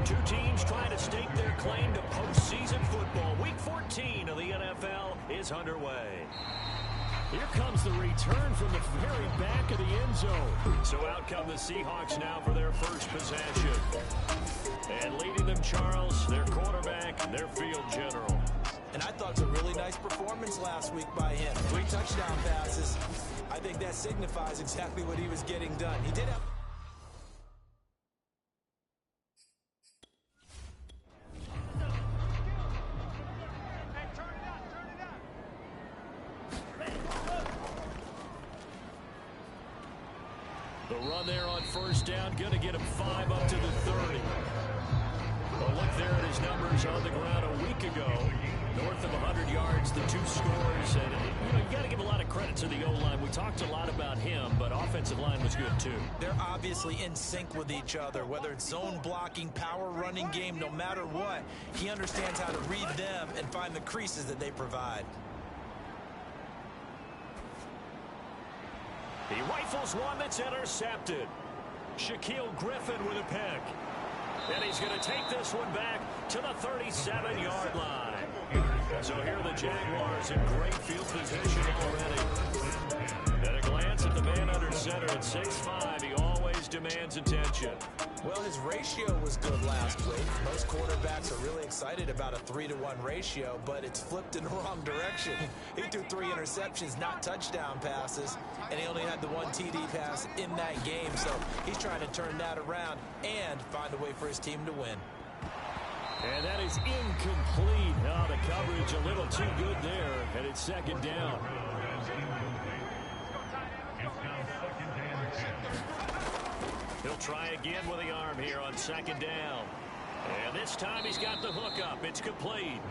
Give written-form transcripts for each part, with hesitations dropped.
Two teams trying to stake their claim to postseason football. Week 14 of the NFL is underway. Here comes the return from the very back of the end zone. So out come the Seahawks now for their first possession. And leading them, Charles, their quarterback, their field general. And I thought it was a really nice performance last week by him. 3 touchdown passes. I think that signifies exactly what he was getting done. He did have... The run there on first down, going to get him 5 up to the 30. Well, look there at his numbers on the ground a week ago. North of 100 yards, the 2 scores. And, you got to give a lot of credit to the O-line. We talked a lot about him, but offensive line was good, too. They're obviously in sync with each other, whether it's zone blocking, power running game, no matter what. He understands how to read them and find the creases that they provide. He rifles one that's intercepted. Shaquille Griffin with a pick. And he's going to take this one back to the 37-yard line. So here are the Jaguars in great field position already. At a glance at the man under center at 6'5", he always demands attention. Well, his ratio was good last week. Most quarterbacks are really excited about a 3-to-1 ratio, but it's flipped in the wrong direction. He threw 3 interceptions, not touchdown passes, and he only had the 1 TD pass in that game. So he's trying to turn that around and find a way for his team to win. And that is incomplete. Oh, the coverage a little too good there, and it's second down. He'll try again with the arm here on second down. And this time he's got the hook up. It's complete.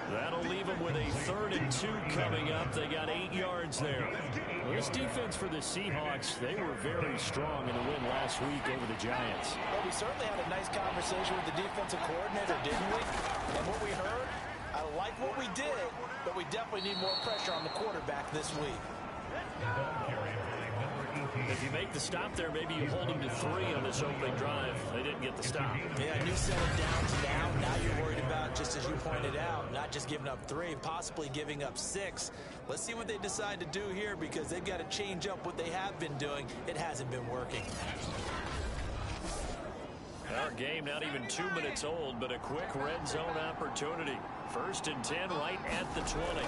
That'll leave him with a 3rd and 2 coming up. They got 8 yards there. Well, this defense for the Seahawks, they were very strong in the win last week over the Giants. Well, we certainly had a nice conversation with the defensive coordinator, didn't we? And what we heard, I like what we did, but we definitely need more pressure on the quarterback this week. If you make the stop there, maybe you hold them to 3 on this opening drive. They didn't get the stop. Yeah, new set of downs down. Now you're worried about, just as you pointed out, not just giving up 3, possibly giving up 6. Let's see what they decide to do here, because they've got to change up what they have been doing. It hasn't been working. Our game not even 2 minutes old, but a quick red zone opportunity. 1st and 10 right at the 20.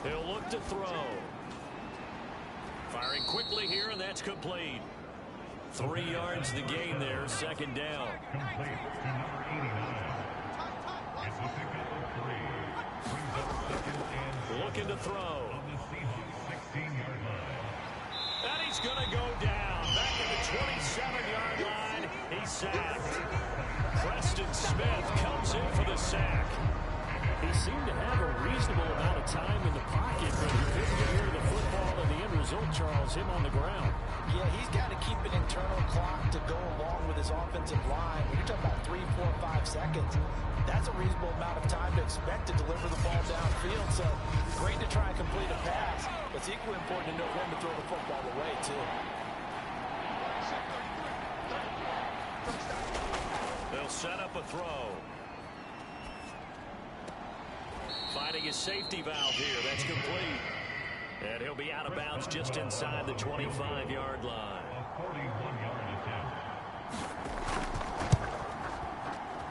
He'll look to throw. Firing quickly here, and that's complete. 3 yards the gain there, second down. Looking to throw. And he's going to go down. Back at the 27-yard line, he's sacked. Preston Smith comes in for the sack. He seemed to have a reasonable amount of time in the pocket, but he couldn't get near the football, and the end result, Charles, him on the ground. Yeah, he's got to keep an internal clock to go along with his offensive line. When you're talking about 3, 4, 5 seconds, that's a reasonable amount of time to expect to deliver the ball downfield. So great to try and complete a pass, but it's equally important to know when to throw the football away, too. They'll set up a throw. Finding his safety valve here. That's complete. And he'll be out of bounds just inside the 25-yard line.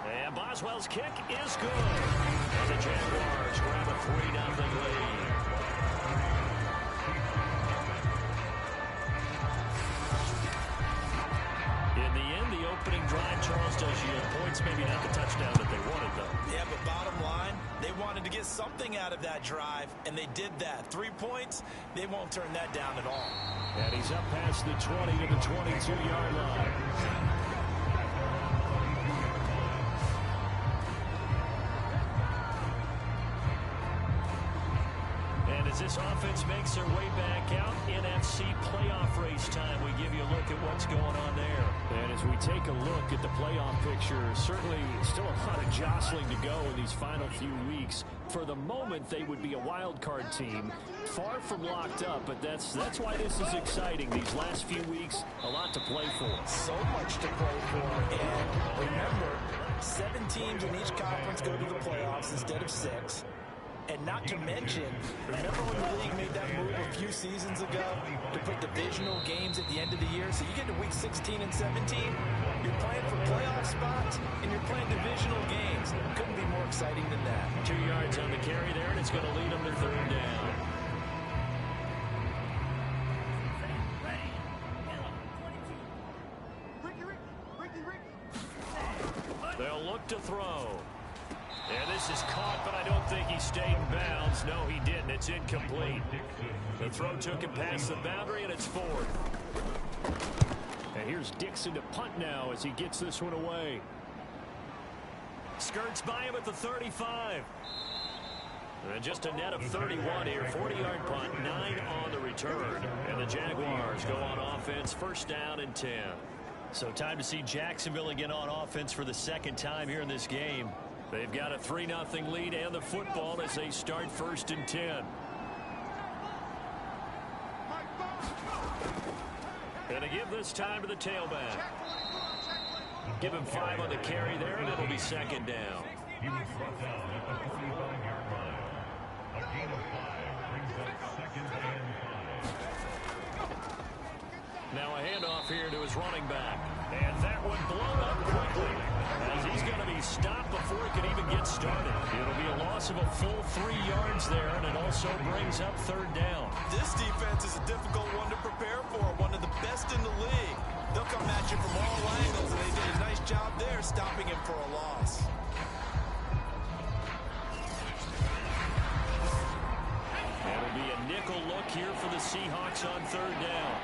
And Boswell's kick is good. And the Jaguars grab a 3-0 lead. In the end, the opening drive, Charles, does yield points. Maybe not the touchdown that they wanted, though. Yeah, but bottom line, they wanted to get something out of that drive, and they did that. 3 points, they won't turn that down at all. And he's up past the 20 to the 22-yard line. And as this offense makes their way back out, NFC playoff race time, we give you a look at what's going on there. And as we take a look at the playoff picture, certainly still a lot of jostling to go in these final few weeks. For the moment, they would be a wild card team, far from locked up, but that's why this is exciting. These last few weeks, a lot to play for. So much to play for, and remember, 7 teams in each conference go to the playoffs instead of 6. And not to mention, remember when the league made that move a few seasons ago to put divisional games at the end of the year? So you get to week 16 and 17, you're playing for playoff spots, and you're playing divisional games. Couldn't be more exciting than that. 2 yards on the carry there, and it's going to lead them to 3rd down. They'll look to throw. And this is caught, but I don't think he stayed in bounds. No, he didn't. It's incomplete. The throw took him past the boundary, and it's 4th. And here's Dixon to punt now as he gets this one away. Skirts by him at the 35. And just a net of 31 here. 40-yard punt, 9 on the return. And the Jaguars go on offense, 1st down and 10. So time to see Jacksonville again on offense for the 2nd time here in this game. They've got a 3-0 lead and the football as they start 1st and 10. And to give this time to the tailback. Give him 5 on the carry there, and it'll be 2nd down. He was brought down at the 45-yard line. A gain of 5 brings up 2nd and 5. Now a handoff here to his running back. And that one blown up quickly as he's going to be stopped before he can even get started. It'll be a loss of a full 3 yards there, and it also brings up 3rd down. This defense is a difficult one to prepare for, one of the best in the league. They'll come at you from all angles, and they did a nice job there stopping him for a loss. That'll be a nickel look here for the Seahawks on 3rd down.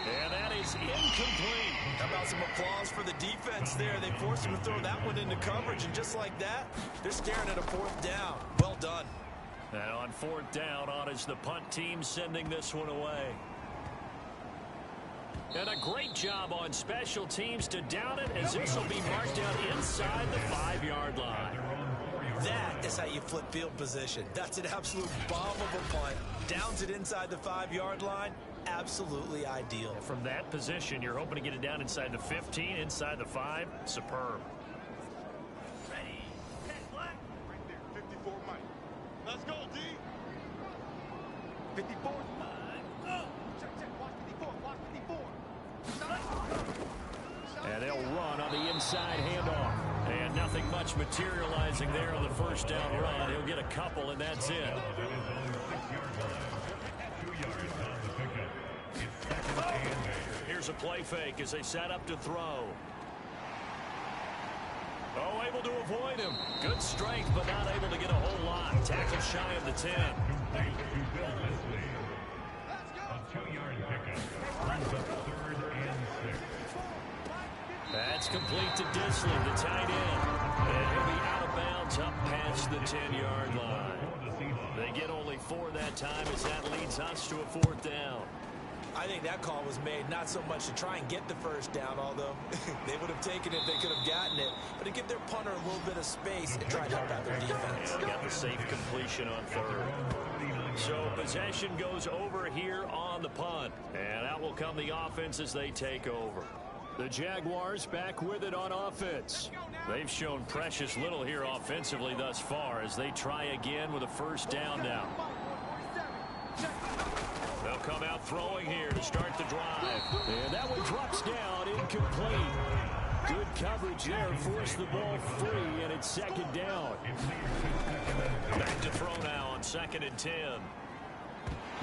And that is incomplete. How about some applause for the defense there? They forced him to throw that one into coverage, and just like that, they're staring at a 4th down. Well done. And on 4th down, on is the punt team sending this one away. And a great job on special teams to down it, as this will be marked out inside the 5-yard line. That is how you flip field position. That's an absolute bomb of a punt. Downs it inside the 5-yard line. Absolutely ideal. From that position, you're hoping to get it down inside the 15, inside the 5. Superb. Ready. Head black. Right there. 54 Mike. Let's go, D. 54. Go. Check. Watch 54. Watch 54. And they'll run on the inside handoff. And nothing much materializing there on the 1st down run. He'll get a couple, and that's it. Here's a play fake as they set up to throw. Oh, able to avoid him. Good strength, but not able to get a whole lot. Tackle shy of the 10. A 2-yard pickup brings up 3rd and 6. That's complete to Disley, the tight end. And he'll be out of bounds up past the 10-yard line. They get only 4 that time as that leads us to a 4th down. I think that call was made not so much to try and get the 1st down, although they would have taken it if they could have gotten it, but to give their punter a little bit of space and try to help out their defense. And got the safe completion on 3rd. So possession goes over here on the punt, and out will come the offense as they take over. The Jaguars back with it on offense. They've shown precious little here offensively thus far as they try again with a 1st down now. They'll come out throwing here to start the drive. And that one drops down, incomplete. Good coverage there, forced the ball free, and it's 2nd down. Back to throw now on 2nd and 10.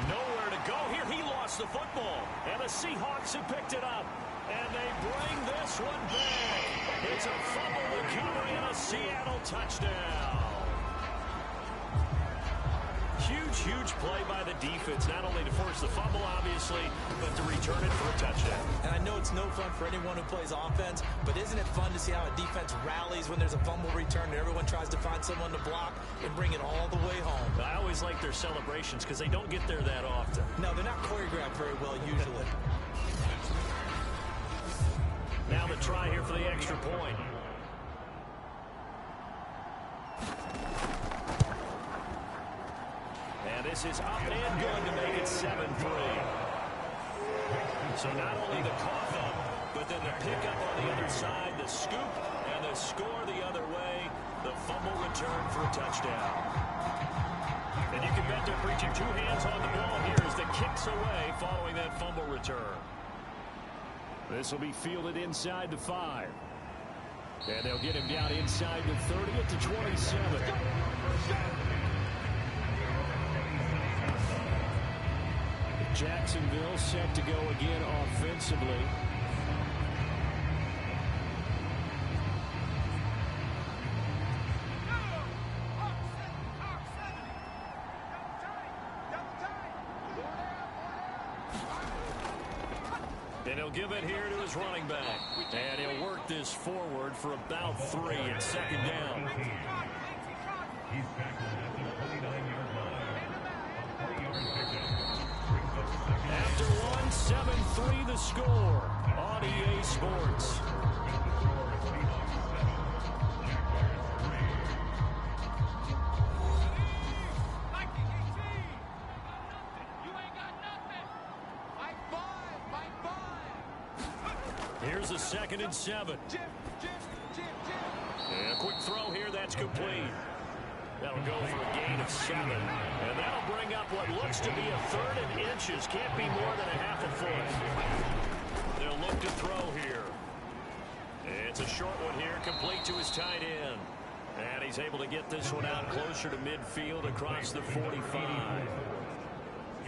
Nowhere to go here. He lost the football, and the Seahawks have picked it up. And they bring this one back. It's a fumble recovery and a Seattle touchdown. Huge play by the defense, not only to force the fumble, obviously, but to return it for a touchdown. And I know it's no fun for anyone who plays offense, but isn't it fun to see how a defense rallies when there's a fumble return and everyone tries to find someone to block and bring it all the way home? I always like their celebrations because they don't get there that often. No, they're not choreographed very well usually. Now the try here for the extra point. And this is up and good to make it 7-3. So not only the cough up, then the pickup on the other side, the scoop, and the score the other way. The fumble return for a touchdown. And you can bet they're preaching two hands on the ball here as the kick's away following that fumble return. This will be fielded inside the 5. And they'll get him down inside the 30 at the 27. Jacksonville set to go again offensively. And he'll give it here to his running back. And he'll work this forward for about 3 at second down. He's tackled at the 49-yard line. A 40-yard pickup. After one, 7-3 the score on EA Sports. Here's a 2nd and 7. And a quick throw here, that's complete. That'll go for a gain of 7. And that'll bring up what looks to be a 3rd and inches. Can't be more than a half a foot. They'll look to throw here. It's a short one here, complete to his tight end. And he's able to get this one out closer to midfield across the 45.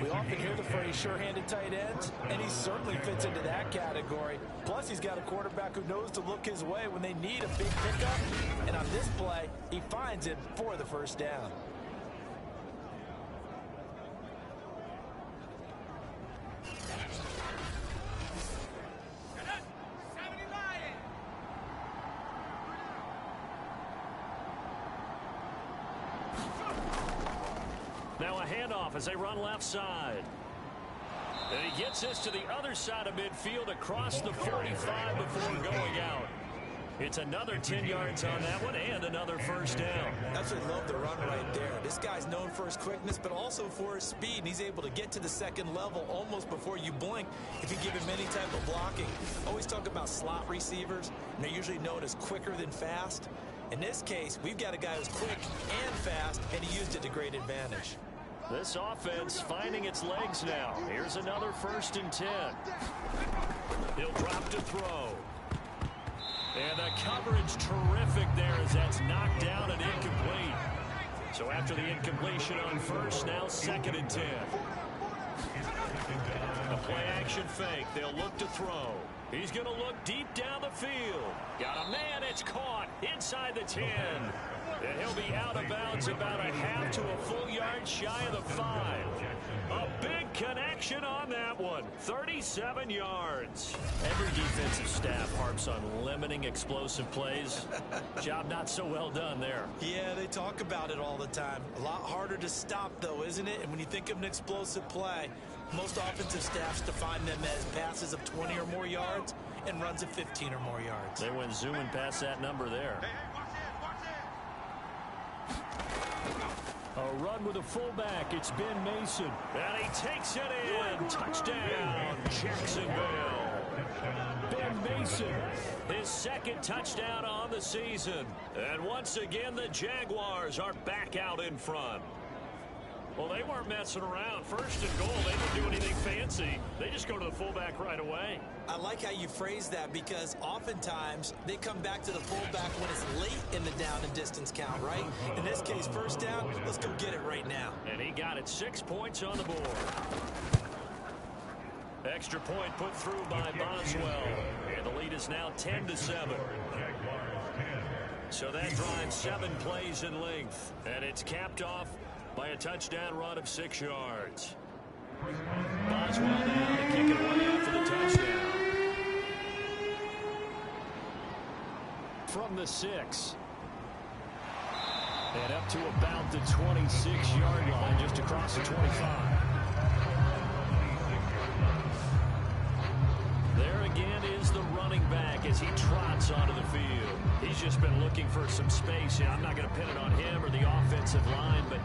We often hear the phrase sure-handed tight ends, and he certainly fits into that category. Plus, he's got a quarterback who knows to look his way when they need a big pickup. And on this play, he finds it for the first down. Now a handoff as they run left side. And he gets this to the other side of midfield across the 45 before going out. It's another 10 yards on that one and another first down. Absolutely love the run right there. This guy's known for his quickness, but also for his speed. And he's able to get to the second level almost before you blink if you give him any type of blocking. Always talk about slot receivers, and they're usually known as quicker than fast. In this case, we've got a guy who's quick and fast, and he used it to great advantage. This offense finding its legs now. Here's another 1st and 10. He'll drop to throw. And the coverage terrific there as that's knocked down and incomplete. So after the incompletion on first, now 2nd and 10. A play action fake. They'll look to throw. He's going to look deep down the field. Got a man. It's caught inside the 10. And he'll be out of bounds about a half to a full yard shy of the 5. A big connection on that one. 37 yards. Every defensive staff harps on limiting explosive plays. Job not so well done there. Yeah, they talk about it all the time. A lot harder to stop, though, isn't it? And when you think of an explosive play, most offensive staffs define them as passes of 20 or more yards and runs of 15 or more yards. They went zooming past that number there. A run with a fullback. It's Ben Mason. And he takes it in. Touchdown, Jacksonville. Ben Mason, his 2nd touchdown on the season. And once again, the Jaguars are back out in front. Well, they weren't messing around. 1st and goal, they didn't do anything fancy. They just go to the fullback right away. I like how you phrase that because oftentimes they come back to the fullback when it's late in the down and distance count, right? In this case, 1st down, let's go get it right now. And he got it 6 points on the board. Extra point put through by Boswell. And the lead is now 10-7. So that drives 7 plays in length. And it's capped off by a touchdown run of 6 yards. Boswell now to kick it away after the touchdown. From the 6. And up to about the 26-yard line, just across the 25. There again is the running back as he trots onto the field. He's just been looking for some space. I'm not going to pin it on him or the offensive line, but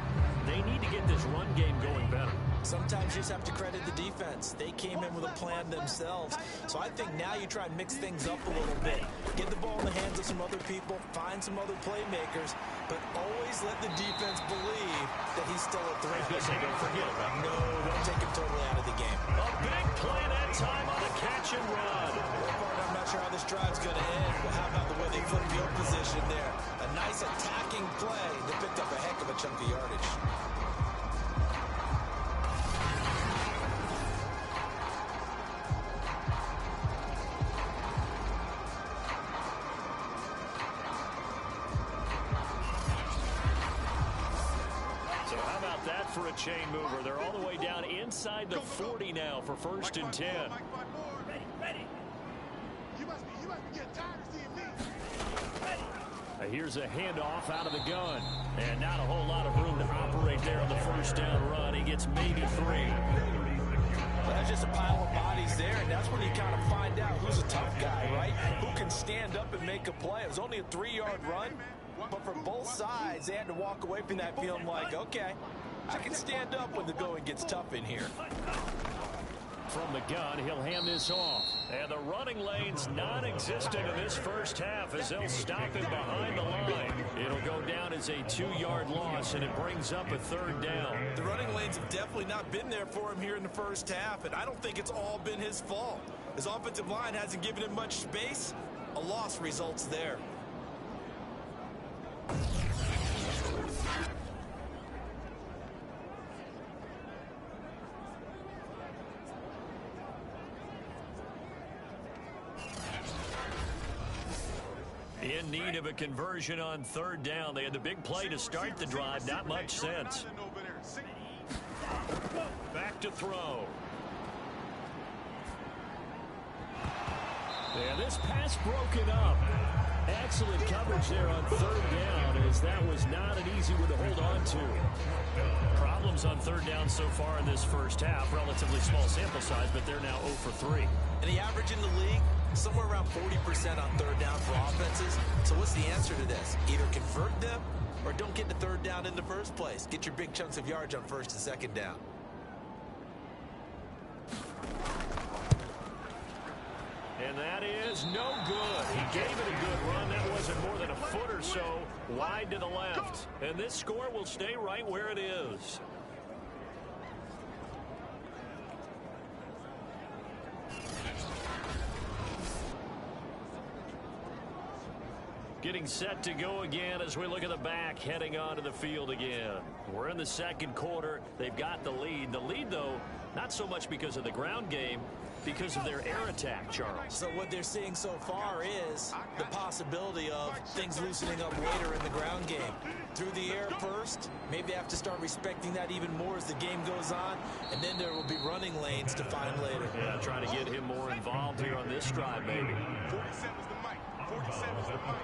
they need to get this run game going better. Sometimes you just have to credit the defense. They came in with a plan themselves. So I think now you try and mix things up a little bit. Get the ball in the hands of some other people, find some other playmakers, but always let the defense believe that he's still a threat. I was going to say, don't forget about him. No, don't take him totally out of the game. A big play that time on a catch and run. I'm not sure how this drive's going to end, but how about the way they flip field position there? A nice attacking play that picked up a heck of a chunk of yardage. For a chain mover. They're all the way down inside the 40 now for 1st and 10. Ready. You must be getting tired of seeing me. Here's a handoff out of the gun. And not a whole lot of room to operate there on the 1st down run. He gets maybe 3. Well, that's just a pile of bodies there, and that's when you kind of find out who's a tough guy, right? Who can stand up and make a play. It was only a 3-yard run, but for both sides, they had to walk away from that feeling like, okay, I can stand up when the going gets tough in here. From the gun, he'll hand this off. And the running lane's non-existent in this first half as they'll stop him behind the line. It'll go down as a 2-yard loss, and it brings up a 3rd down. The running lanes have definitely not been there for him here in the first half, and I don't think it's all been his fault. His offensive line hasn't given him much space. A loss results there. In need of a conversion on 3rd down. They had the big play to start the drive. Not much sense. Back to throw. And this pass broken up. Excellent coverage there on 3rd down, as that was not an easy one to hold on to. Problems on 3rd down so far in this first half. Relatively small sample size, but they're now 0 for 3. And the average in the league, somewhere around 40% on 3rd down for offenses. So what's the answer to this? Either convert them or don't get to 3rd down in the first place. Get your big chunks of yards on 1st and 2nd down. And that is no good. He gave it a good run. That wasn't more than a foot or so wide to the left. And this score will stay right where it is. Getting set to go again as we look at the back, heading onto the field again. We're in the 2nd quarter. They've got the lead. The lead, though, not so much because of the ground game, because of their air attack, Charles. So what they're seeing so far is the possibility of things loosening up later in the ground game. Through the air first, maybe they have to start respecting that even more as the game goes on, and then there will be running lanes to find later. Yeah, trying to get him more involved here on this drive, maybe. 47's the mic. 47's the mic.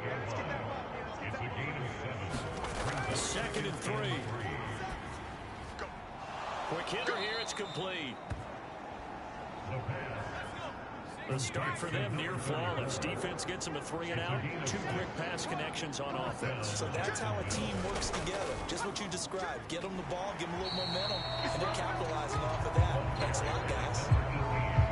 Let's get that ball. It's a gain of 7. 2nd and 3. Quick hitter here, it's complete. The start for them near flawless. Defense gets them a 3 and out. 2 quick pass connections on offense. So that's how a team works together. Just what you described. Get them the ball, give them a little momentum, and they're capitalizing off of that. Thanks a lot, guys.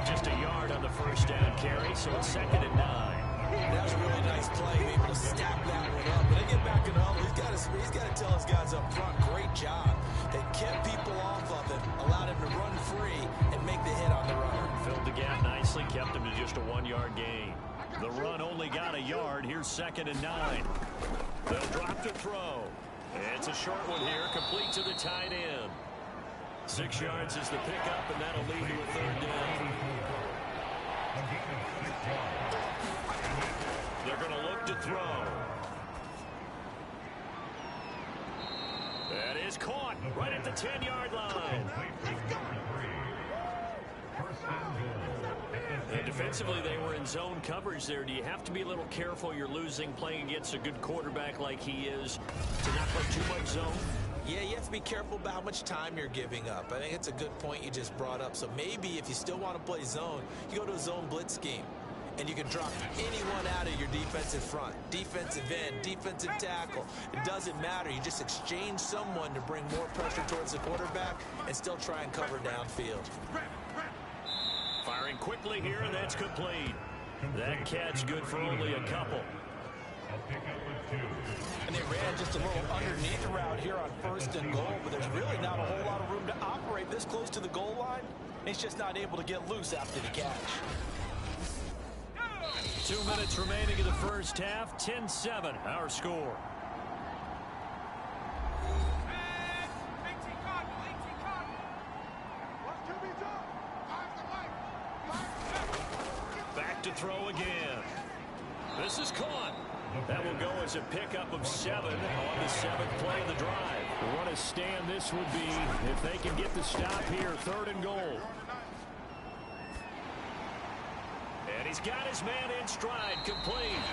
Just a yard on the 1st down carry, so it's 2nd and 9. That was a really nice play. Able to stack that one up. When they get back in the huddle, he's got to tell his guys up front, great job. They kept people off of him, allowed him to run free and make the hit on the runner. Filled the gap nicely, kept him to just a 1-yard gain. The run only got a yard. Here's 2nd and 9. They'll drop to throw. It's a short one here, complete to the tight end. 6 yards is the pickup, and that'll lead to a 3rd down. They're going to look to throw. That is caught right at the 10-yard line. And defensively, they were in zone coverage there. Do you have to be a little careful? You're losing, playing against a good quarterback like he is, to not play too much zone? Yeah, you have to be careful about how much time you're giving up. I think it's a good point you just brought up. So maybe if you still want to play zone, you go to a zone blitz scheme. and you can drop anyone out of your defensive front. Defensive end, defensive tackle. It doesn't matter. You just exchange someone to bring more pressure towards the quarterback and still try and cover downfield. Firing quickly here, and that's complete. That catch good for only a couple. And they ran just a little underneath route here on 1st and goal, but there's really not a whole lot of room to operate this close to the goal line. He's just not able to get loose after the catch. 2 minutes remaining in the first half. 10-7, our score. Back to throw again. This is caught. That will go as a pickup of 7 on the 7th play of the drive. What a stand this would be if they can get the stop here. 3rd and goal. And he's got his man in stride, complete.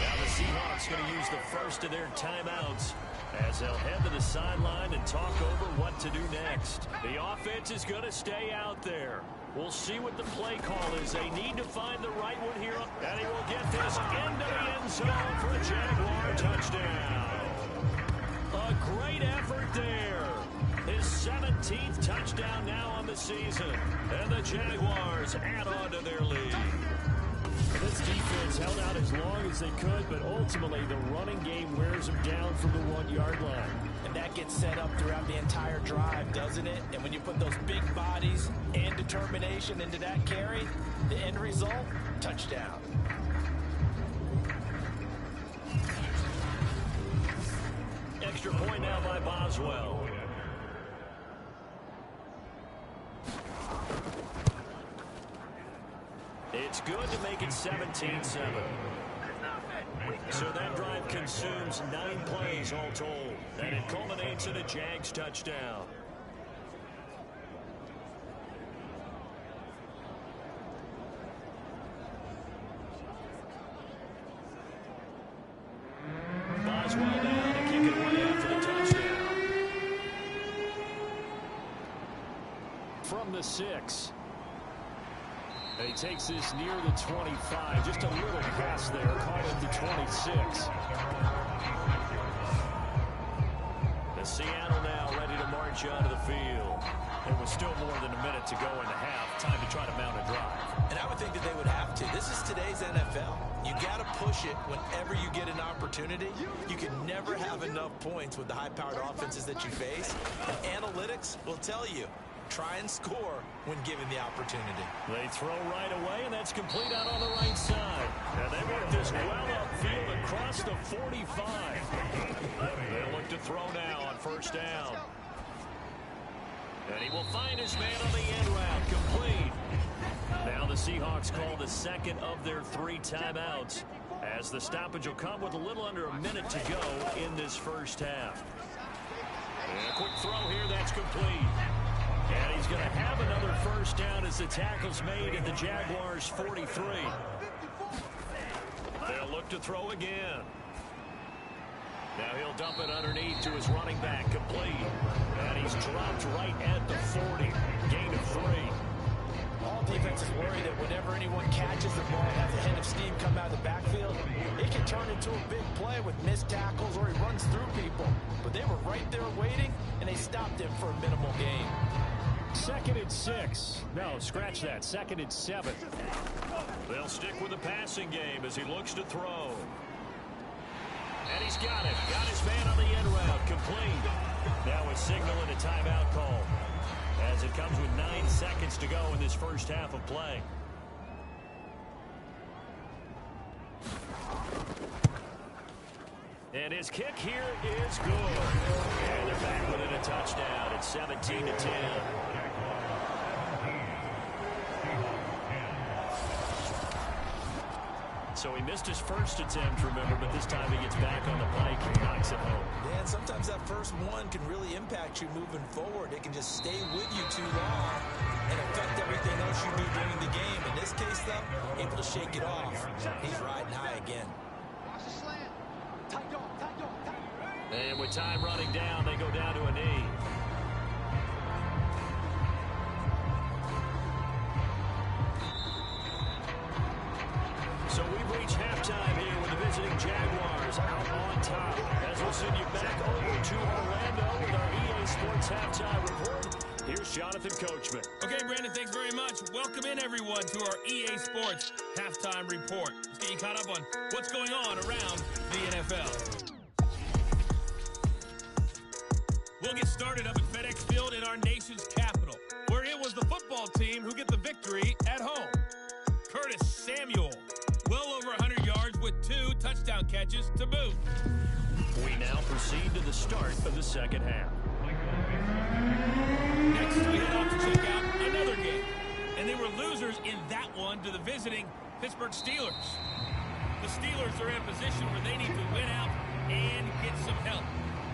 Now the Seahawks going to use the first of their timeouts as they'll head to the sideline and talk over what to do next. The offense is going to stay out there. We'll see what the play call is. They need to find the right one here. And he will get this into the end zone for a Jaguar touchdown. A great effort there. His 17th touchdown now on the season. And the Jaguars add on to their lead. This defense held out as long as they could, but ultimately the running game wears them down from the 1-yard line. And that gets set up throughout the entire drive, doesn't it? And when you put those big bodies and determination into that carry, the end result, touchdown. Extra point now by Boswell. It's good to make it 17-7. So that drive consumes 9 plays all told. And it culminates in a Jags touchdown. Boswell down to kick it away after the touchdown. From the 6. And he takes this near the 25. Just a little pass there. Caught at the 26. And Seattle now ready to march onto the field. There was still more than a minute to go in the half. Time to try to mount a drive. And I would think that they would have to. This is today's NFL. You got to push it whenever you get an opportunity. You can never have enough points with the high-powered offenses that you face. And analytics will tell you. Try and score when given the opportunity. They throw right away, and that's complete out on the right side. And they work this well upfield across the 45. They'll look to throw now on 1st down. And he will find his man on the end route, complete. Now the Seahawks call the second of their 3 timeouts, as the stoppage will come with a little under a minute to go in this first half. And a quick throw here, that's complete. And he's going to have another 1st down as the tackle's made at the Jaguars' 43. They'll look to throw again. Now he'll dump it underneath to his running back, complete. And he's dropped right at the 40. Gain of 3. All defenses worry that whenever anyone catches the ball and has a head of steam come out of the backfield, it can turn into a big play with missed tackles or he runs through people. But they were right there waiting, and they stopped him for a minimal gain. 2nd and 6. No, scratch that. 2nd and 7. They'll stick with the passing game as he looks to throw. And he's got it. Got his man on the end route. Complete. Now a signal and a timeout call, as it comes with 9 seconds to go in this first half of play. And his kick here is good. And they're back within a touchdown. It's 17-10. So he missed his first attempt, remember, but this time he gets back on the pike and knocks it home. Yeah, and sometimes that first one can really impact you moving forward. It can just stay with you too long and affect everything else you do during the game. In this case, though, able to shake it off. He's riding high again. And with time running down, they go down to a knee. Sports Halftime Report. Here's Jonathan Coachman. Okay, Brandon, thanks very much. Welcome in, everyone, to our EA Sports Halftime Report. Let's get you caught up on what's going on around the NFL. We'll get started up at FedEx Field in our nation's capital, where it was the football team who get the victory at home. Curtis Samuel, well over 100 yards with 2 touchdown catches to boot. We now proceed to the start of the second half. Next, we head off to check out another game. And they were losers in that one to the visiting Pittsburgh Steelers. The Steelers are in a position where they need to win out and get some help.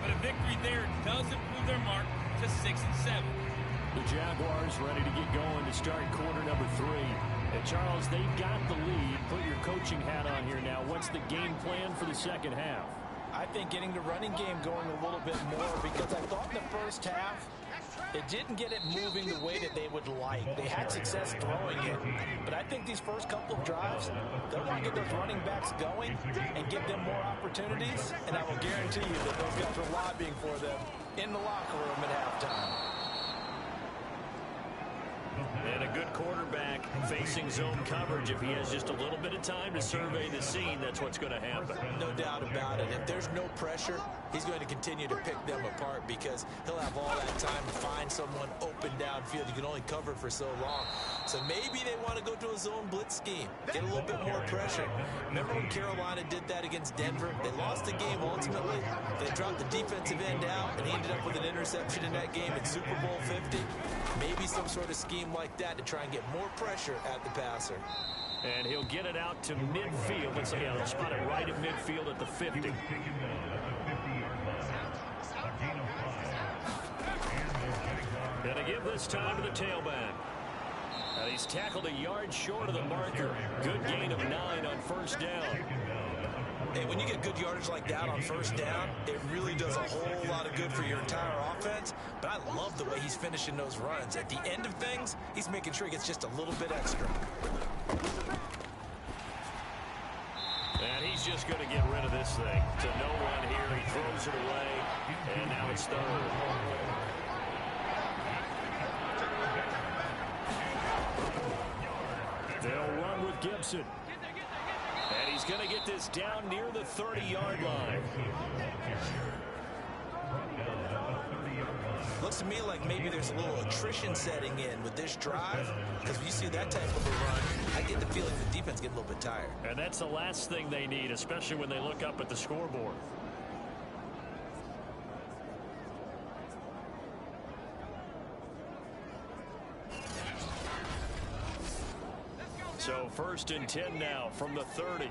But a victory there does improve their mark to 6-7. The Jaguars ready to get going to start quarter number 3. And Charles, they've got the lead. Put your coaching hat on here now. What's the game plan for the second half? I think getting the running game going a little bit more, because I thought in the first half it didn't get it moving the way that they would like. They had success throwing it. But I think these first couple of drives, they'll want to get those running backs going and give them more opportunities. And I will guarantee you that those guys are lobbying for them in the locker room at halftime. And a good quarterback facing zone coverage. If he has just a little bit of time to survey the scene, that's what's going to happen. No doubt about it. If there's no pressure, he's going to continue to pick them apart, because he'll have all that time to find someone open downfield. You can only cover for so long. So maybe they want to go to a zone blitz scheme, get a little bit more pressure. Remember when Carolina did that against Denver? They lost the game ultimately. They dropped the defensive end out, and he ended up with an interception in that game in Super Bowl 50. Maybe some sort of scheme like that to try and get more pressure at the passer. And he'll get it out to midfield. Let's say they'll spot it right at midfield at the 50. Gonna give this time to the tailback. He's tackled a yard short of the marker. Good gain of 9 on first down. Hey, when you get good yardage like that on first down, it really does a whole lot of good for your entire offense. But I love the way he's finishing those runs. At the end of things, he's making sure he gets just a little bit extra. And he's just going to get rid of this thing. To no one here. He throws it away. And now it's third. They'll run with Gibson. And he's going to get this down near the 30-yard line. Looks to me like maybe there's a little attrition setting in with this drive, because when you see that type of a run, I get the feeling the defense gets a little bit tired. And that's the last thing they need, especially when they look up at the scoreboard. So 1st and 10 now from the 30.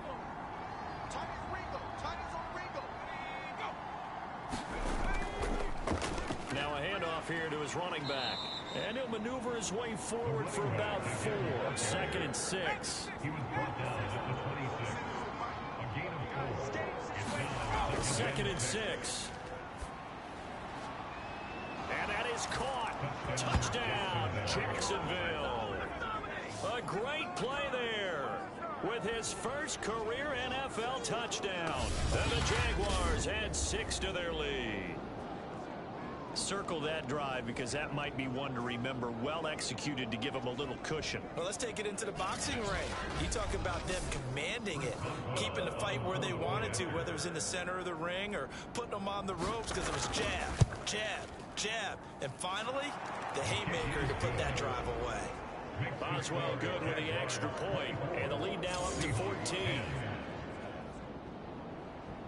Now a handoff here to his running back. And he'll maneuver his way forward for about 4. 2nd and 6. He was brought down at the 26. A gain of 4. 2nd and 6. And that is caught. Touchdown, Jacksonville. A great play there with his first career NFL touchdown. And the Jaguars add 6 to their lead. Circle that drive, because that might be one to remember. Well executed to give them a little cushion. Well, let's take it into the boxing ring. You talk about them commanding it, keeping the fight where they wanted to, whether it was in the center of the ring or putting them on the ropes, because it was jab, jab, jab. And finally, the haymaker to put that drive away. Boswell good with the extra point, and the lead now up to 14.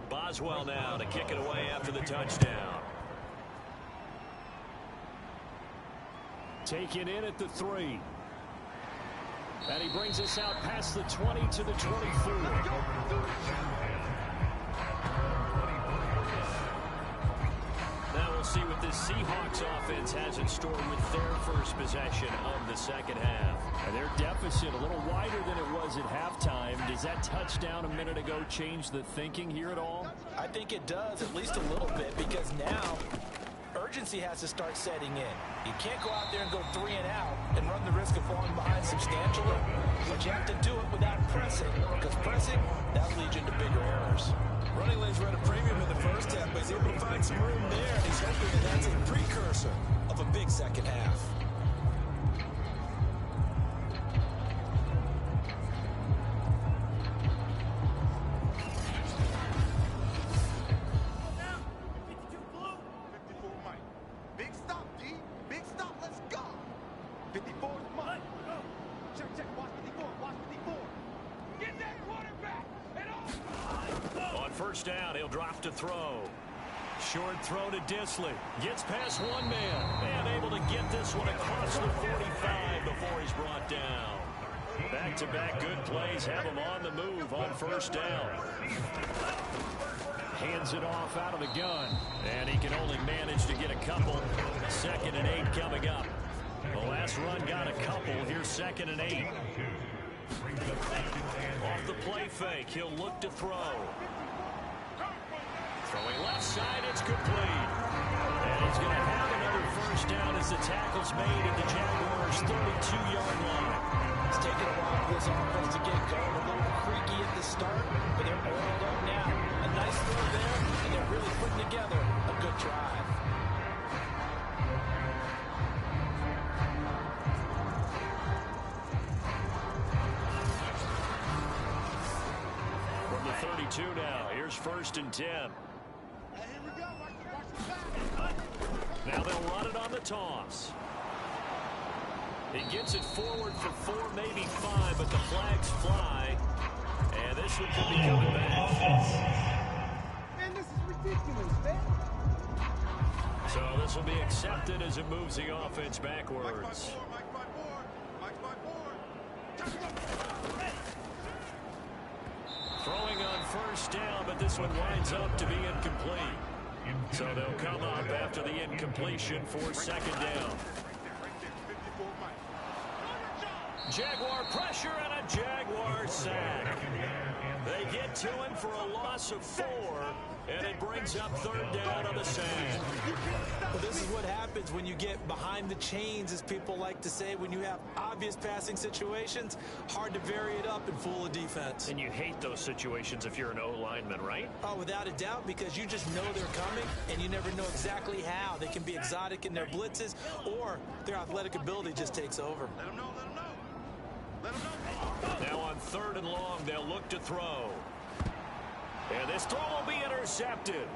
Boswell now to kick it away after the touchdown. Taken in at the 3. And he brings us out past the 20 to the 24. Now we'll see what this Seahawks offense has in store with their first possession of the second half. And their deficit a little wider than it was at halftime. Does that touchdown a minute ago change the thinking here at all? I think it does, at least a little bit, because now urgency has to start setting in. You can't go out there and go 3 and out and run the risk of falling behind substantially, but you have to do it without pressing, because pressing, that'll lead you into bigger errors. Running lanes were at a premium in the first half, but he's able to find some room there, and he's hoping that that's a precursor second half. Big stop, D. Big stop. Let's go. 54 is mine. Check, check. Watch 54. Watch 54. Get that quarterback. And On first down, he'll drop to throw. Short throw to Disley. Gets past one man. And able to get this one across the 45 before he's brought down. Back-to-back good plays have him on the move on first down. Hands it off out of the gun. And he can only manage to get a couple. 2nd and 8 coming up. The last run got a couple. Here's 2nd and 8. Off the play fake, he'll look to throw. Throwing left side, it's complete. And he's going to have another first down as the tackle's made at the Jaguars' 32-yard line. It's taken a while for this offense to get going. A little creaky at the start, but they're oiled up now. A nice throw there, and they're really putting together a good drive. From the 32 now, here's 1st and 10. here we go. Watch the back. Now they'll run it on the toss. He gets it forward for 4, maybe 5, but the flags fly. And this one could be coming back. Man, this is ridiculous, man. So this will be accepted as it moves the offense backwards. Mike's my board. Mike's my board. Throwing on first down, but this one winds up to be incomplete. So they'll come up after the incompletion for 2nd down. Jaguar pressure and a Jaguar sack. They get to him for a loss of 4, and it brings up 3rd down on the sack. Well, this is what happens when you get behind the chains, as people like to say. When you have obvious passing situations, hard to vary it up and fool a defense. And you hate those situations if you're an O-lineman, right? Oh, without a doubt, because you just know they're coming, and you never know exactly how. They can be exotic in their blitzes, or their athletic ability just takes over. Let him know. Let him know. Let him know. Now on 3rd and long, they'll look to throw. And this throw will be intercepted.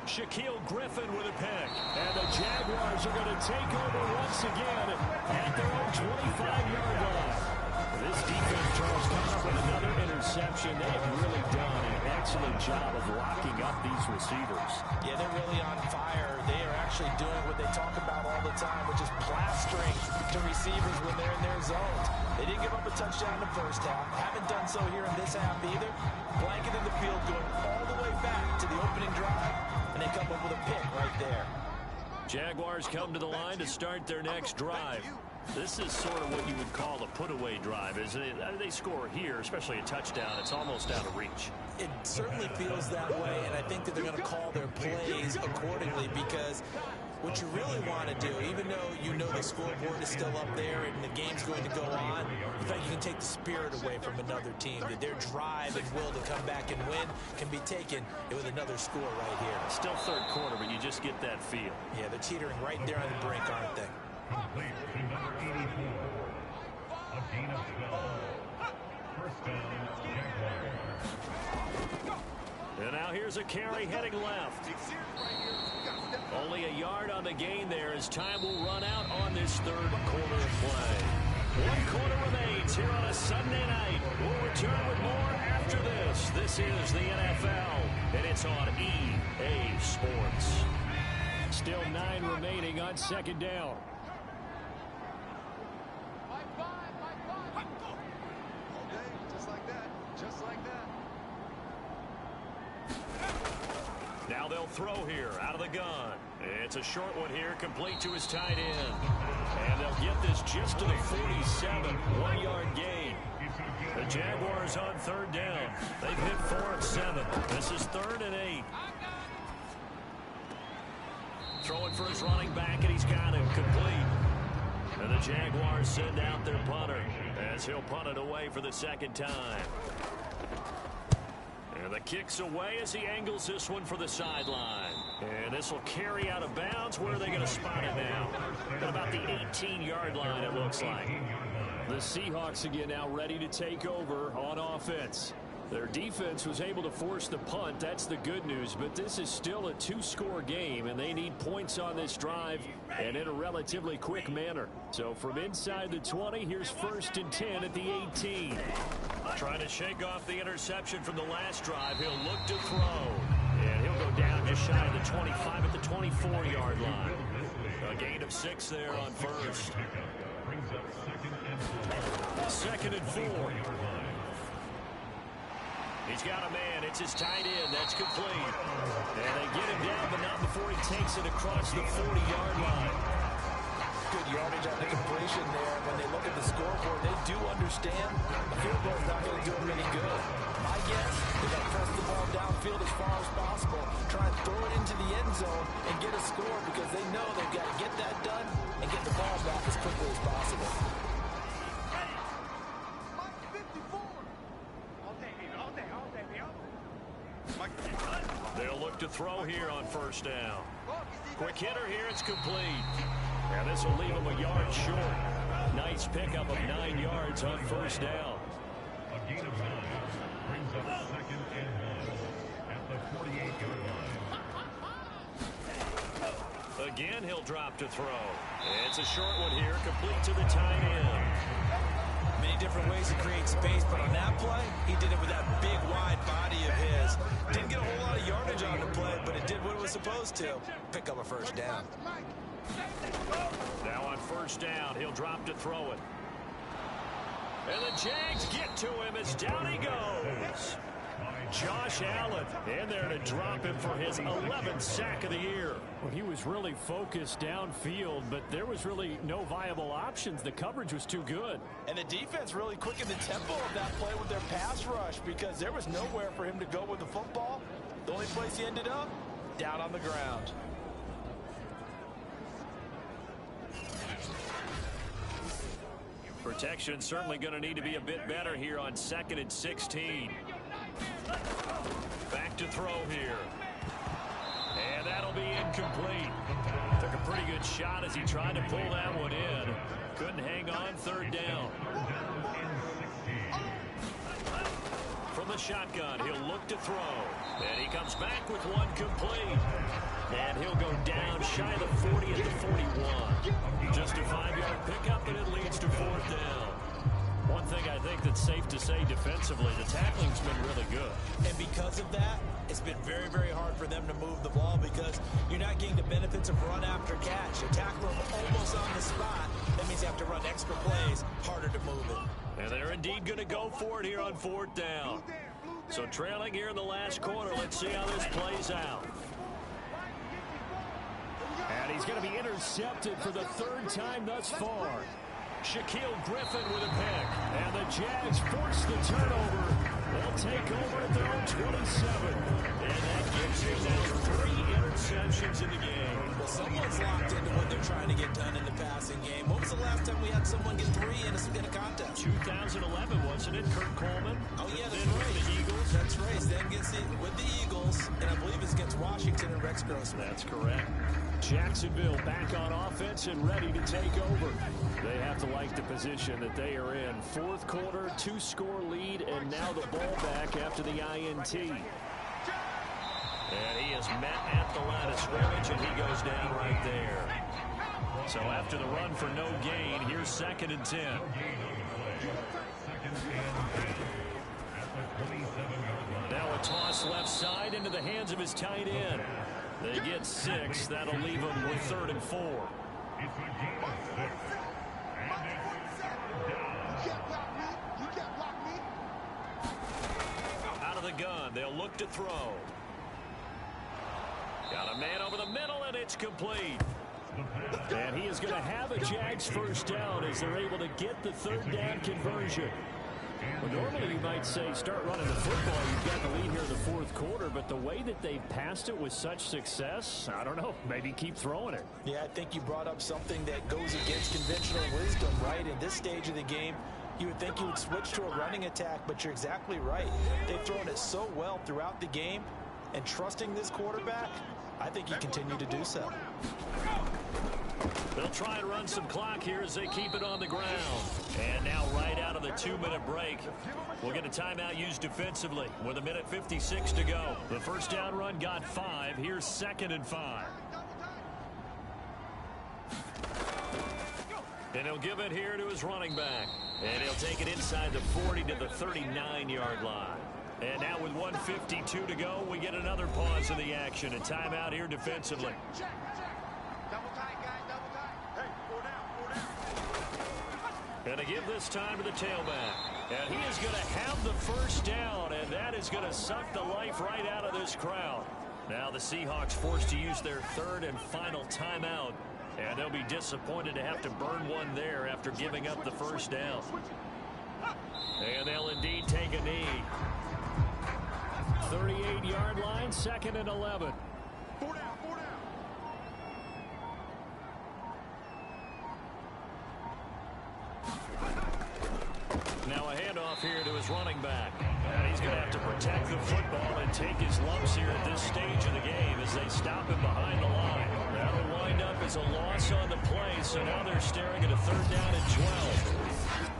Shaquille Griffin with a pick. And the Jaguars are going to take over once again at their own 25-yard line. This defense, Charles, comes up with another interception. They have really done an excellent job of locking up these receivers. Yeah, they're really on fire. They are actually doing what they talk about all the time, which is plastering to receivers when they're in their zones. They didn't give up a touchdown in the first half. Haven't done so here in this half either. Blanketed the field, going all the way back to the opening drive, and they come up with a pick right there. Jaguars come to the line to start their next drive. This is sort of what you would call a put-away drive, isn't it? They score here, especially a touchdown. It's almost out of reach. It certainly feels that way, and I think that they're going to call their plays accordingly, because what you really want to do, even though you know the scoreboard is still up there and the game's going to go on, in fact, you can take the spirit away from another team. That their drive and will to come back and win can be taken with another score right here. Still 3rd quarter, but you just get that feel. Yeah, they're teetering right there on the brink, aren't they? Complete to number 84. A gain of 12. First down, Jaguars. And now here's a carry heading left. Only a yard on the gain there as time will run out on this 3rd quarter of play. 1 quarter remains here on a Sunday night. We'll return with more after this. This is the NFL, and it's on EA Sports. Still 9 remaining on 2nd down. Just like that. Just like that. Now they'll throw here out of the gun. It's a short one here, complete to his tight end. And they'll get this just to the 47, 1-yard gain. The Jaguars on 3rd down. They've hit 4 of 7. This is 3rd and 8. Throwing for his running back, and he's got him complete. And the Jaguars send out their punter as he'll punt it away for the 2nd time. And the kick's away as he angles this one for the sideline. And this will carry out of bounds. Where are they going to spot it now? At about the 18-yard line, it looks like. The Seahawks again now ready to take over on offense. Their defense was able to force the punt. That's the good news. But this is still a two-score game, and they need points on this drive and in a relatively quick manner. So from inside the 20, here's 1st and 10 at the 18. Trying to shake off the interception from the last drive. He'll look to throw. And he'll go down just shy of the 25 at the 24-yard line. A gain of 6 there on first. 2nd and 4. He's got a man. It's his tight end. That's complete. And they get him down, but not before he takes it across the 40-yard line. Good yardage on the completion there. When they look at the scoreboard, they do understand the field goal is not going to do them any good. My guess, they got to press the ball downfield as far as possible, try and throw it into the end zone and get a score because they know they've got to get that done and get the ball back as quickly as possible. They'll look to throw here on 1st down. Quick hitter here. It's complete. And this will leave him a yard short. Nice pickup of 9 yards on 1st down. A gain of 9 brings up 2nd and 1 at the 48-yard line. Again, he'll drop to throw. It's a short one here, complete to the tight end. Many different ways to create space, but on that play, he did it with that big, wide body of his. Didn't get a whole lot of yardage on the play, but it did what it was supposed to. Pick up a 1st down. Now on 1st down, he'll drop to throw it. And the Jags get to him as down he goes. Josh Allen in there to drop him for his 11th sack of the year. Well, he was really focused downfield, but there was really no viable options. The coverage was too good. And the defense really quickened the tempo of that play with their pass rush because there was nowhere for him to go with the football. The only place he ended up, down on the ground. Protection certainly going to need to be a bit better here on 2nd and 16. Back to throw here. And that'll be incomplete. Took a pretty good shot as he tried to pull that one in. Couldn't hang on. 3rd down. From the shotgun, he'll look to throw. And he comes back with one complete. And he'll go down shy of the 40 at the 41. Just a 5-yard pickup, and it leads to 4th down. One thing I think that's safe to say defensively, the tackling's been really good. And because of that, it's been very, very hard for them to move the ball because you're not getting the benefits of run after catch. You tackle them almost on the spot. That means you have to run extra plays, harder to move it. And they're indeed going to go for it here on 4th down. So trailing here in the last quarter, let's see how this plays out. And he's going to be intercepted for the 3rd time thus far. Shaquille Griffin with a pick. And the Jags force the turnover. They'll take over at their own 27. And that gives him now 3 interceptions in the game. Well, someone's locked into what they're trying to get done in the passing game. When was the last time we had someone get 3 in a contest? 2011, wasn't it? Kurt Coleman. Oh, yeah, that's then right. With the Eagles. That's right. Then gets it with the Eagles. And I believe it's against Washington and Rex Grossman. That's correct. Jacksonville back on offense and ready to take over. They have to like the position that they are in. 4th quarter, 2-score lead, and now the ball back after the INT. And he is met at the line of scrimmage, and he goes down right there. So after the run for no gain, here's 2nd and 10. Now a toss left side into the hands of his tight end. They get 6. That'll leave them with 3rd and 4. Out of the gun, they'll look to throw. Got a man over the middle, and it's complete. And he is going to have a Jags 1st down as they're able to get the 3rd down conversion. Well, normally you might say start running the football. You've got the lead here in the 4th quarter, but the way that they've passed it with such success, I don't know, maybe keep throwing it. Yeah, I think you brought up something that goes against conventional wisdom, right? In this stage of the game, you would think you would switch to a running attack, but you're exactly right. They've thrown it so well throughout the game, and trusting this quarterback, I think he continued to do so. They'll try and run some clock here as they keep it on the ground. And now right out of the 2-minute break, we'll get a timeout used defensively with 1:56 to go. The first down run got 5. Here's 2nd and 5. And he'll give it here to his running back. And he'll take it inside the 40 to the 39-yard line. And now with 1:52 to go, we get another pause in the action. A timeout here defensively. Double tight, guys, double tight. Hey, 4 down, 4 down. And to give this time to the tailback. And he is going to have the first down, and that is going to suck the life right out of this crowd. Now the Seahawks forced to use their 3rd and final timeout. And they'll be disappointed to have to burn one there after giving up the first down. And they'll indeed take a knee. 38-yard line, 2nd and 11. 4 down, 4 down. Now a handoff here to his running back. And he's going to have to protect the football and take his lumps here at this stage of the game as they stop him behind the line. That'll wind up as a loss on the play, so now they're staring at a 3rd down and 12.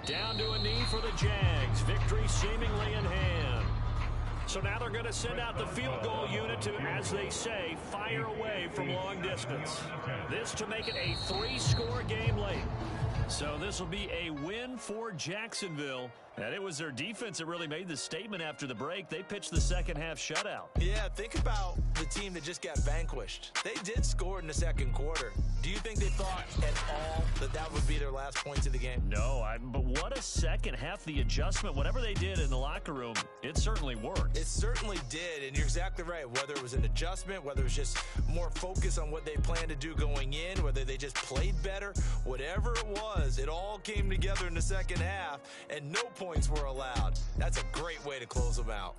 Down to a knee for the Jags. Victory seemingly in hand. So now they're going to send out the field goal unit to, as they say, fire away from long distance. This to make it a 3-score game late. So this will be a win for Jacksonville. And it was their defense that really made the statement after the break. They pitched the second-half shutout. Yeah, think about the team that just got vanquished. They did score in the 2nd quarter. Do you think they thought at all that that would be their last points of the game? No, but what a second half. The adjustment, whatever they did in the locker room, it certainly worked. It certainly did, and you're exactly right. Whether it was an adjustment, whether it was just more focus on what they planned to do going in, whether they just played better, whatever it was, it all came together in the second half, and no points were allowed. That's a great way to close them out.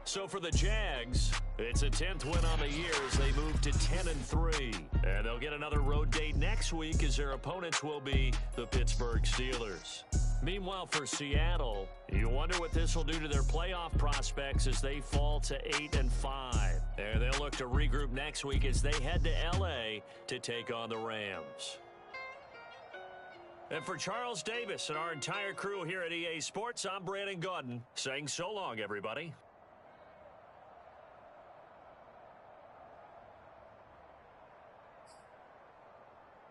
So for the Jags, it's a 10th win on the year as they move to 10-3. And they'll get another road date next week as their opponents will be the Pittsburgh Steelers. Meanwhile, for Seattle, you wonder what this will do to their playoff prospects as they fall to 8-5. And they'll look to regroup next week as they head to L.A. to take on the Rams. And for Charles Davis and our entire crew here at EA Sports, I'm Brandon Gaudin saying so long, everybody.